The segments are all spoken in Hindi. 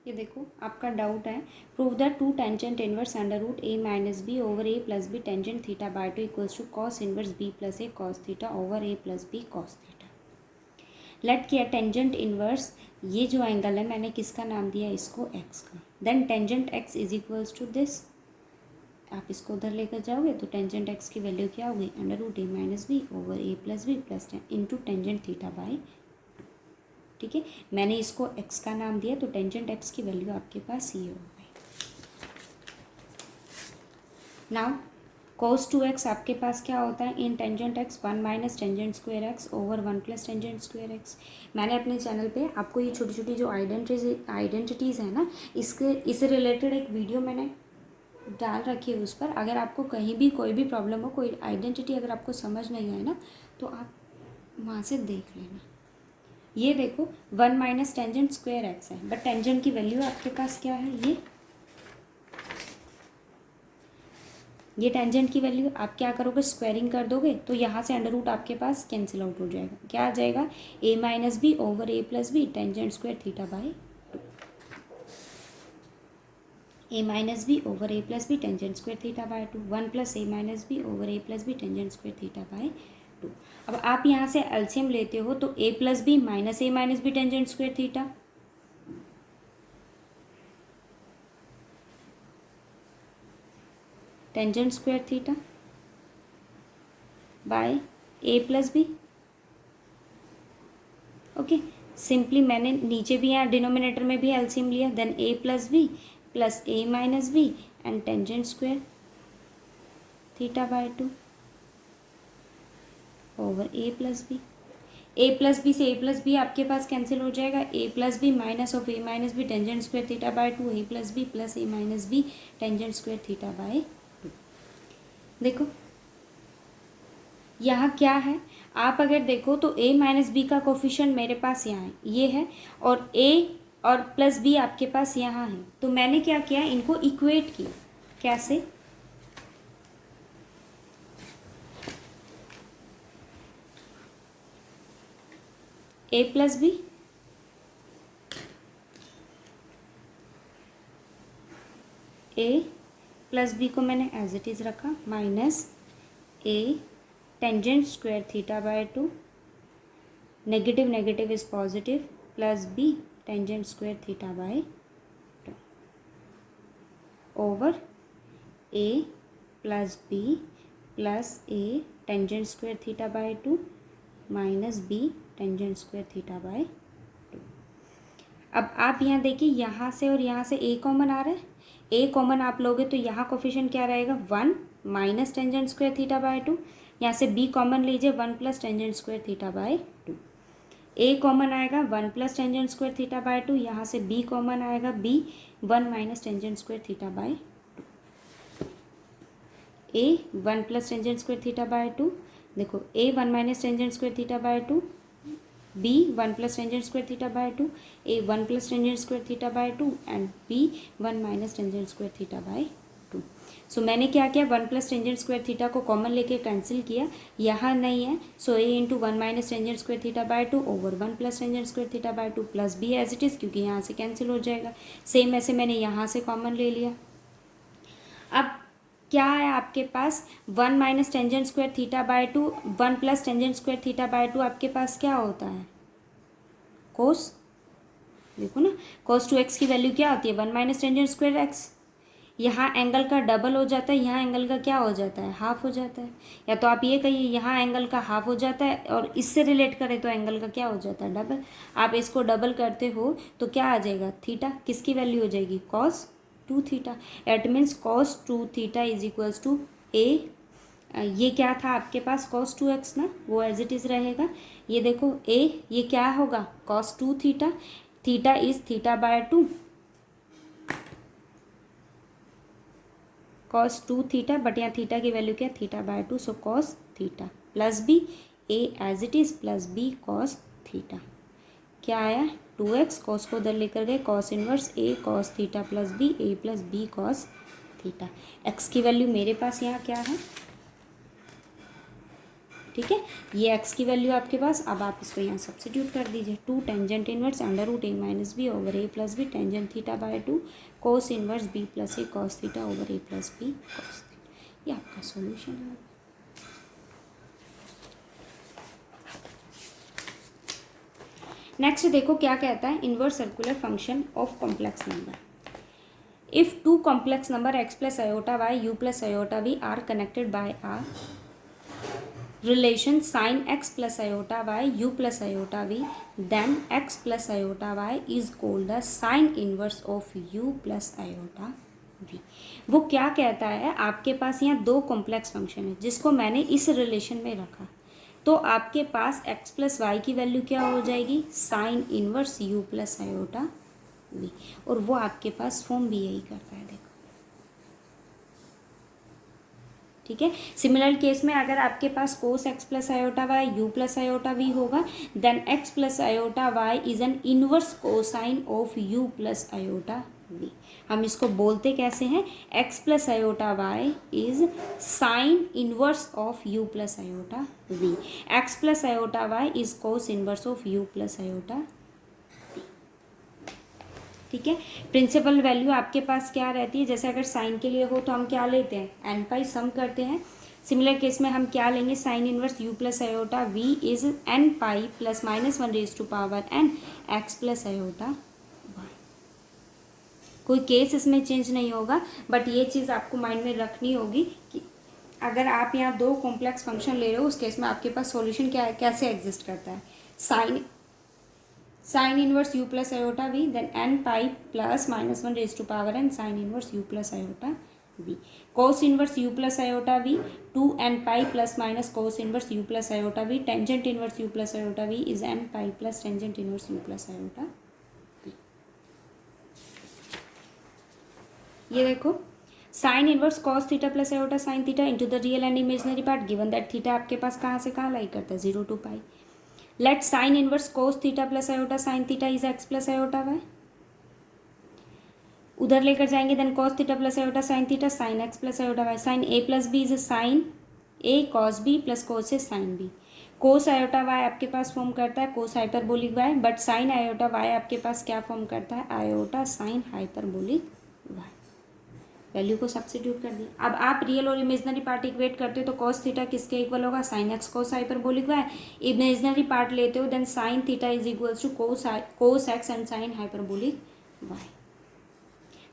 ये देखो आपका डाउट है, prove the two tangent inverse under root A minus B over A plus B tangent theta by two equals to cos inverse B plus A cos theta over A plus B cos theta. Let किया टेंजेंट इनवर्स, ये जो एंगल है मैंने किसका नाम दिया, इसको एक्स का। Then tangent X is equals to this, आप इसको उधर लेकर जाओगे तो टेंजेंट एक्स की वैल्यू क्या होगी, under root A minus B over A plus B plus into tangent theta by. ठीक है, मैंने इसको x का नाम दिया तो टेंजेंट x की वैल्यू आपके पास ये हो गई। नाउ cos 2x आपके पास क्या होता है, in tangent x 1 minus tangent square x over 1 plus tangent square x। मैंने अपने चैनल पे आपको ये छोटी छोटी जो आइडेंटिटीज़ है ना, इससे रिलेटेड एक वीडियो मैंने डाल रखी है। उस पर अगर आपको कहीं भी कोई भी प्रॉब्लम हो, कोई आइडेंटिटी अगर आपको समझ नहीं आए ना, तो आप वहाँ से देख लेना। ये देखो 1 माइनस टेंजेंट स्क्वायर एक्स है, बट टेंजेंट की वैल्यू आपके पास क्या है, ये टेंजेंट की वैल्यू आप क्या करोगे, स्क्वायरिंग कर दोगे तो यहाँ से अंडर रूट आपके पास कैंसिल आउट हो जाएगा। क्या आ जाएगा, A minus B over A plus B tangent square theta by two. A minus B over A plus B tangent square theta by two, 1 plus A minus B over A plus B tangent square theta by two. अब आप यहाँ से एलसीएम लेते हो तो A plus B minus A minus B tangent square theta, tangent square theta by A plus B. Okay, simply मैंने नीचे भी यहाँ डिनोमिनेटर में भी एलसीएम लिया, then A plus B plus A minus B and tangent square theta by two over A plus B. A plus B से ए प्लस बी आपके पास कैंसिल हो जाएगा, A plus B minus of A minus B tangent square theta by two, A plus B plus A minus B tangent square theta by two. देखो यहाँ क्या है, आप अगर देखो तो a माइनस बी का कोफिशिएंट मेरे पास यहाँ है, ये है, और a और प्लस b आपके पास यहाँ है। तो मैंने क्या किया, इनको इक्वेट किया। कैसे, a plus B a plus B को मैंने एज इट इज़ रखा, minus a tangent square theta by two, negative negative is positive, plus b tangent square theta by two over a plus b plus a tangent square theta by two minus b tangent square theta by two. अब आप यहाँ देखिए, यहाँ से और यहाँ से a कॉमन आ रहा है, a कॉमन आप लोगे तो यहाँ कोफिशिएंट क्या रहेगा, 1 minus tangent square theta by to, यहाँ से b कॉमन लीजिए, 1 plus tangent square theta by to. a common आएगा 1 plus tangent square theta by to, यहाँ से b कॉमन आएगा, b 1 minus tangent square theta by to. a 1 plus tangent square theta by two, देखो a 1 minus tangent square theta by to, b 1 plus tangent square theta by to, a 1 plus tangent square theta by two and b 1 minus tangent square theta by two. So मैंने क्या किया, 1 प्लस टेंजेंट स्क्वायर थीटा को कॉमन लेके कैंसिल किया, यहाँ नहीं है, so a into 1 minus tangent square theta by two over 1 plus tangent square theta by two plus b as it is, क्योंकि यहाँ से कैंसिल हो जाएगा। सेम ऐसे मैंने यहाँ से कॉमन ले लिया। अब क्या है आपके पास, 1 minus tangent square theta by to, 1 plus tangent square theta by to आपके पास क्या होता है, कोस। देखो ना, कोस 2x की वैल्यू क्या होती है, 1 माइनस टेंजेंट स्क्वायर एक्स। यहाँ एंगल का डबल हो जाता है, यहाँ एंगल का क्या हो जाता है, हाफ हो जाता है। या तो आप ये कहिए यहाँ एंगल का हाफ हो जाता है और इससे रिलेट करें तो एंगल का क्या हो जाता है, डबल। आप इसको डबल करते हो तो क्या आ जाएगा, थीटा किसकी वैल्यू हो जाएगी, cos 2 theta. It means cos 2 theta is equals to A, ये क्या था आपके पास cos 2x ना, वो एज इट इज़ रहेगा। ये देखो a, ये क्या होगा, cos 2 theta, theta is theta by two, cos 2 theta, but यहाँ थीटा की वैल्यू क्या, theta by two, so cos theta plus b, a as it is plus b cos theta. क्या आया, 2x, cos को उधर लेकर गए, cos inverse a cos theta plus b, a plus b cos theta. x की वैल्यू मेरे पास यहाँ क्या है, ठीक है, ये एक्स की वैल्यू आपके पास। अब आप इसको यहाँ सब्स्टिट्यूट कर दीजिए, 2 tangent inverse under root A minus B over A plus B tangent theta by 2 cos inverse B plus A cos theta over A plus B cos theta. ये आपका सॉल्यूशन है। नेक्स्ट देखो क्या कहता है, inverse circular function of complex number. If two complex number x plus iota y u plus iota v are connected by a relation sin x plus iota y u plus iota v, then x plus iota y is called the sin inverse of u plus iota v। वो क्या कहता है, आपके पास यहाँ दो कॉम्प्लेक्स फंक्शन है जिसको मैंने इस रिलेशन में रखा, तो आपके पास x प्लस वाई की वैल्यू क्या हो जाएगी, sine inverse u plus iota v, और वो आपके पास फॉर्म भी यही करता है, देखो। ठीक है, सिमिलर केस में अगर आपके पास cos X plus iota Y U plus iota V होगा, then X plus iota Y is an inverse cosine of U plus iota V. हम इसको बोलते कैसे हैं, X plus iota Y is sine inverse of U plus iota V, X plus iota Y is cos inverse of U plus iota. ठीक है, प्रिंसिपल वैल्यू आपके पास क्या रहती है, जैसे अगर साइन के लिए हो तो हम क्या लेते हैं, एन पाई सम करते हैं। सिमिलर केस में हम क्या लेंगे, sine inverse u plus iota v is n pi plus minus 1 raise to power n x plus iota y. कोई केस इसमें चेंज नहीं होगा, बट ये चीज़ आपको माइंड में रखनी होगी कि अगर आप यहाँ दो कॉम्प्लेक्स फंक्शन ले रहे हो, उस केस में आपके पास सॉल्यूशन क्या है, कैसे एग्जिस्ट करता है। Sine inverse u plus iota v, then n pi plus minus 1 raise to power n sine inverse u plus iota v, cos inverse u plus iota v 2 n pi plus minus cos inverse u plus iota v, tangent inverse u plus iota v is n pi plus tangent inverse u plus iota v. ये देखो, sine inverse cos theta plus iota sine theta into the real and imaginary part, given that theta आपके पास कहाँ से कहाँ लाई करता है, 0 to pi. Let sine inverse cos theta plus iota sine theta is X plus iota Y, उधर लेकर जाएंगे, then cos theta plus iota sine theta sine X plus iota Y, sine A plus B is sine A cos B plus cos A sine B. Cos iota Y आपके पास फॉर्म करता है cos hyperbolic Y, but sine iota Y आपके पास क्या फॉर्म करता है, iota sine hyperbolic y. Value को सब्स्टिट्यूट कर दिया। अब आप रियल और इमेजिनरी पार्ट इक्वेट करते हो तो कॉस थीटा किसके इक्वल होगा, sine x cos hyperbolic y. Imaginary part लेते हो then sine theta is equals to cos x and sine hyperbolic y.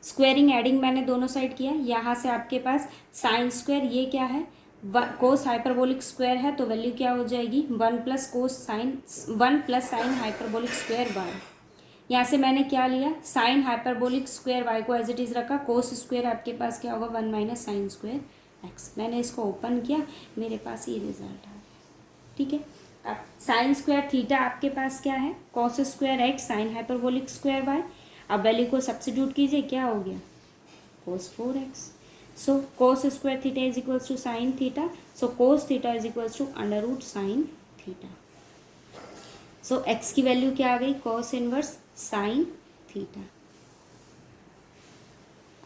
Squaring adding मैंने दोनों साइड किया, यहाँ से आपके पास साइन स्क्वायर, ये क्या है, कोस हाइपरबोलिक स्क्वायर है, तो वैल्यू क्या हो जाएगी, 1 plus sine hyperbolic square y. यहाँ से मैंने क्या लिया, साइन हाइपरबोलिक स्क्वायर वाई को एज इट इज़ रखा, कोस स्क्वायर आपके पास क्या होगा, 1 माइनस साइन स्क्वायर एक्स। मैंने इसको ओपन किया, मेरे पास ये रिजल्ट आ गया। ठीक है, अब साइन स्क्वायर थीटा आपके पास क्या है, cos square x sine hyperbolic square y. अब वैल्यू को सब्स्टिट्यूट कीजिए, क्या हो गया, cos 4x। So cos square theta is equals to sine theta, so cos theta is equals to under root sine theta. So x की वैल्यू क्या आ गई, कॉस इनवर्स साइन थीटा।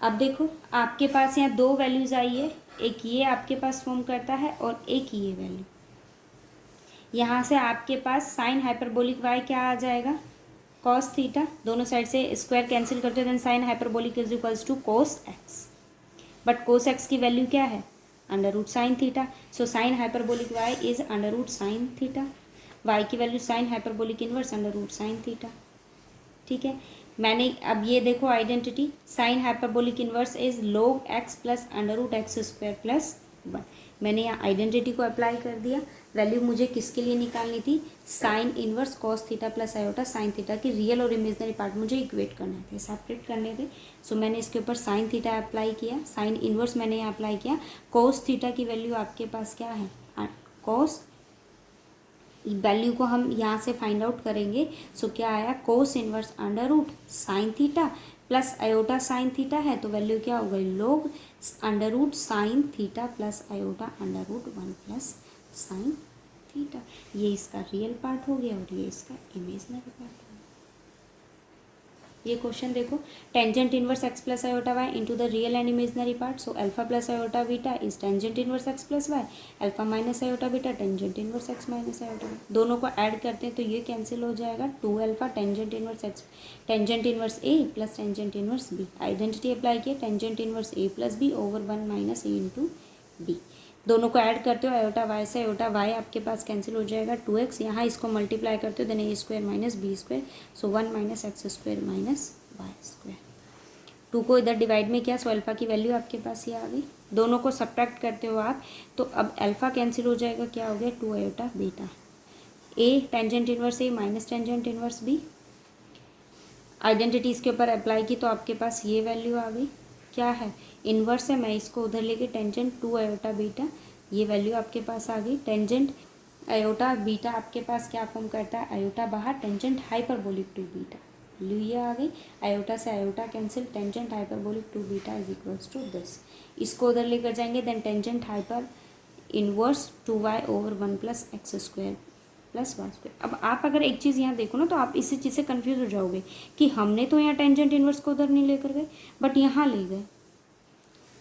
अब देखो आपके पास यहाँ दो वैल्यूज आई है, एक ये आपके पास फॉर्म करता है और एक ये वैल्यू। यहाँ से आपके पास साइन हाइपरबोलिक y क्या आ जाएगा, कॉस थीटा, दोनों साइड से स्क्वायर कैंसिल करते हैं, then sine hyperbolic is equals to cos x. But cos x की वैल्यू क्या है, under root sine theta. So sine hyperbolic y is under root sine theta, y की value sine hyperbolic inverse under root sine theta. ठीक है, मैंने अब ये देखो identity, sine hyperbolic inverse is log x plus under root x square plus 1। मैंने यहाँ आइडेंटिटी को अप्लाई कर दिया। वैल्यू मुझे किसके लिए निकालनी थी, sign inverse cos theta plus iota sine theta की रियल और इमेजिनरी पार्ट मुझे इक्वेट करने थे, सेपरेट करने थे। सो मैंने इसके ऊपर साइन थीटा अप्लाई किया, साइन इनवर्स मैंने यहाँ अप्लाई किया। कोस थीटा की वैल्यू आपके पास क्या है, कोस वैल्यू को हम यहाँ से फाइंड आउट करेंगे। सो क्या आया, cos inverse under root sine theta plus iota sine theta है, तो वैल्यू क्या हो गई, log under root sine theta plus iota under root 1 plus sine theta. ये इसका रियल पार्ट हो गया और ये इसका इमेजिनरी पार्ट हो गया। ये क्वेश्चन देखो, tangent inverse x plus iota y into the real and imaginary part, so alpha plus iota beta is tangent inverse x plus y, alpha minus iota beta tangent inverse x minus iota y. दोनों को ऐड करते हैं तो ये कैंसिल हो जाएगा, 2 alpha tangent inverse X, tangent inverse A plus tangent inverse B. Identity apply किया, tangent inverse A plus B over 1 minus A into B. दोनों को ऐड करते हो, आयोटा वाई से आयोटा वाई आपके पास कैंसिल हो जाएगा, 2x, यहाँ इसको मल्टीप्लाई करते हो then a square minus b square, so 1 minus x square minus y square. 2 को इधर डिवाइड में किया, सो अल्फा की वैल्यू आपके पास ये आ गई। दोनों को सब्ट्रैक्ट करते हो आप, तो अब अल्फा कैंसिल हो जाएगा, क्या हो गया 2 iota beta, A tangent inverse A minus tangent inverse B. Identity इसके ऊपर अप्लाई की तो आपके पास ये वैल्यू आ गई, क्या है इन्वर्स है, मैं इसको उधर लेके टेंजेंट 2 आयोटा बीटा, ये वैल्यू आपके पास आ गई। टेंजेंट आयोटा बीटा आपके पास क्या फॉर्म करता है, आयोटा बाहर, टेंजेंट हाइपरबोलिक 2 बीटा, वैल्यू ये आ गई। आयोटा से iota cancel, tangent hyperbolic 2 beta is equals to this. इसको उधर लेकर जाएंगे then tangent hyper inverse 2y over 1 plus x square plus y square. अब आप अगर एक चीज़ यहाँ देखो ना तो आप इसी चीज़ से कन्फ्यूज हो जाओगे कि हमने तो यहाँ टेंजेंट इनवर्स को उधर नहीं लेकर गए बट यहाँ ले गए,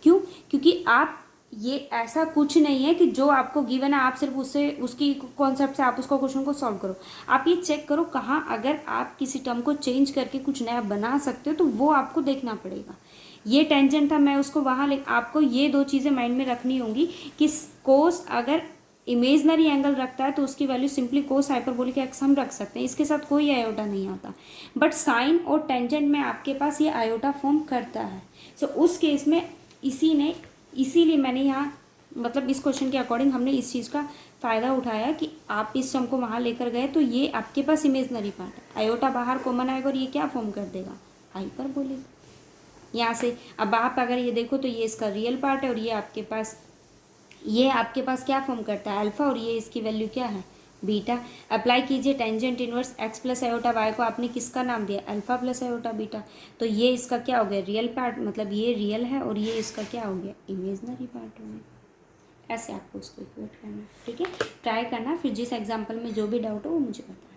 क्यों? क्योंकि आप ये ऐसा कुछ नहीं है कि जो आपको गिवन है आप सिर्फ उससे उसकी कॉन्सेप्ट से आप उसको क्वेश्चन को सॉल्व करो। आप ये चेक करो कहाँ अगर आप किसी टर्म को चेंज करके कुछ नया बना सकते हो तो वो आपको देखना पड़ेगा। ये टेंजेंट था, मैं उसको वहाँ ले, आपको ये 2 चीज़ें माइंड में रखनी होंगी कि कोस अगर इमेजनरी एंगल रखता है तो उसकी value simply cos hyperbolic x हम रख सकते हैं, इसके साथ कोई आयोटा नहीं आता। बट साइन और टेंजेंट में आपके पास ये आयोटा फॉर्म करता है। सो उस केस में इसीलिए मैंने यहाँ मतलब इस क्वेश्चन के अकॉर्डिंग हमने इस चीज़ का फ़ायदा उठाया कि आप इस टर्म को वहाँ लेकर गए तो ये आपके पास इमेजनरी पार्ट है, आयोटा बाहर कॉमन आएगा और ये क्या फॉर्म कर देगा, हाइपरबोलिक। यहाँ से अब आप अगर ये देखो तो ये इसका रियल पार्ट है और ये आपके पास क्या फॉर्म करता है, अल्फा, और ये इसकी वैल्यू क्या है, बीटा। अप्लाई कीजिए tangent inverse x plus iota y को आपने किसका नाम दिया, अल्फा प्लस आयोटा बीटा, तो ये इसका क्या हो गया, रियल पार्ट, मतलब ये रियल है और ये इसका क्या हो गया, इमेजनरी पार्ट हो गया। ऐसे आपको उसको इक्वेट करना, ठीक है। ट्राई करना, फिर जिस एग्जाम्पल में जो भी डाउट हो वो मुझे बताना।